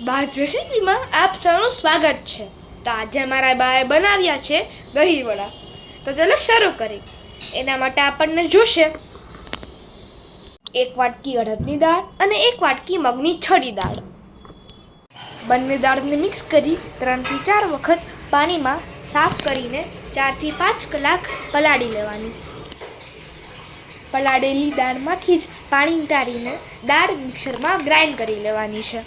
બાસ રેસીપીમાં આપ સૌનું સ્વાગત છે. તો આજે મારા બાએ બનાવ્યા છે દહીં વડા. તો ચલો શરૂ કરી. એના માટે આપણને જોશે 1 વાટકી અડદની દાળ અને 1 વાટકી મગની છડી દાળ. બંને દાળને મિક્સ કરી 3 થી 4 વખત પાણીમાં સાફ કરીને 4 થી 5 કલાક પલાળી લેવાની. પલાળેલી દાળમાંથી જ પાણી ઉતારીને દાળ મિક્સરમાં ગ્રાઇન્ડ કરી લેવાની છે.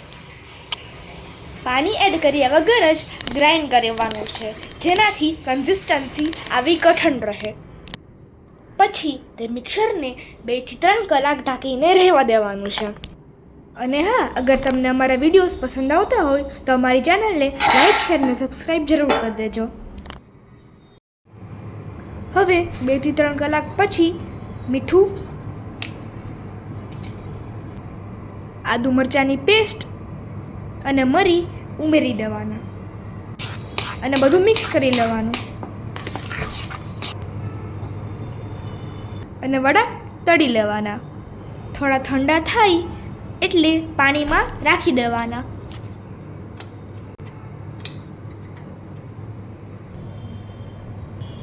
પાણી એડ કર્યા વગર જ ગ્રાઇન્ડ કરવાનું છે, જેનાથી કન્સિસ્ટન્સી આવી કઠણ રહે. પછી તે મિક્સરને 2 થી 3 કલાક ઢાંકીને રહેવા દેવાનું છે. અને હા, અગર તમને અમારા વિડીયોઝ પસંદ આવતા હોય તો અમારી ચેનલને લાઈક, શેર અને સબસ્ક્રાઈબ જરૂર કરી દેજો. હવે 2 થી 3 કલાક પછી મીઠું, આદુ મરચાંની પેસ્ટ અને મરી ઉમેરી દેવાના અને બધું મિક્સ કરી લેવાનું અને વડા તળી લેવાના. થોડા ઠંડા થાય એટલે પાણીમાં રાખી દેવાના.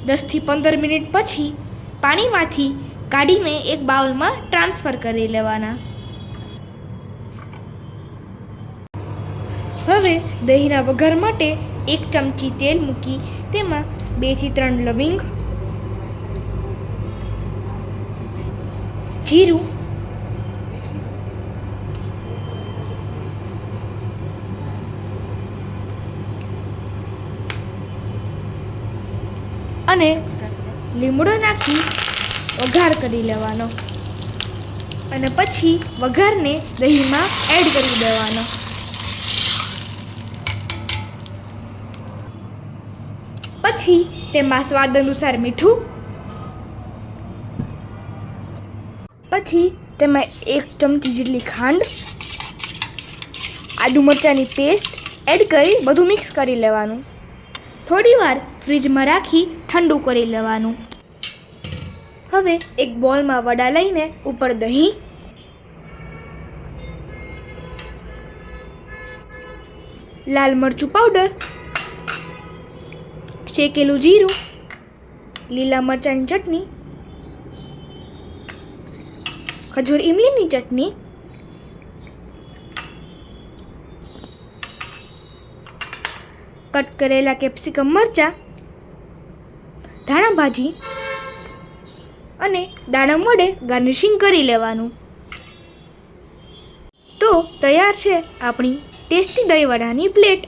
દસ થી 15 મિનિટ પછી પાણીમાંથી કાઢીને એક બાઉલમાં ટ્રાન્સફર કરી લેવાના. હવે દહીંના વઘાર માટે 1 ચમચી તેલ મૂકી તેમાં 2 થી 3 લવિંગ, જીરું, અને લીમડો નાખી વઘાર કરી લેવાનો અને પછી વઘારને દહીંમાં એડ કરી દેવાનો. પછી તેમાં સ્વાદ અનુસાર મીઠું, પછી તેમાં 1 ચમચી જેટલી ખાંડ, આદુ મરચાંની પેસ્ટ એડ કરી બધું મિક્સ કરી લેવાનું. થોડી વાર ફ્રીજમાં રાખી ઠંડુ કરી લેવાનું. હવે એક બોલમાં વડા લઈને ઉપર દહીં, લાલ મરચું પાવડર, શેકેલું જીરું, લીલા મરચાંની ચટણી, ખજૂર ઇમલીની ચટણી, કટ કરેલા કેપ્સિકમ મરચાં, ધાણા ભાજી અને દાડમ વડે ગાર્નિશિંગ કરી લેવાનું. તો તૈયાર છે આપણી ટેસ્ટી દહીં વડાની પ્લેટ.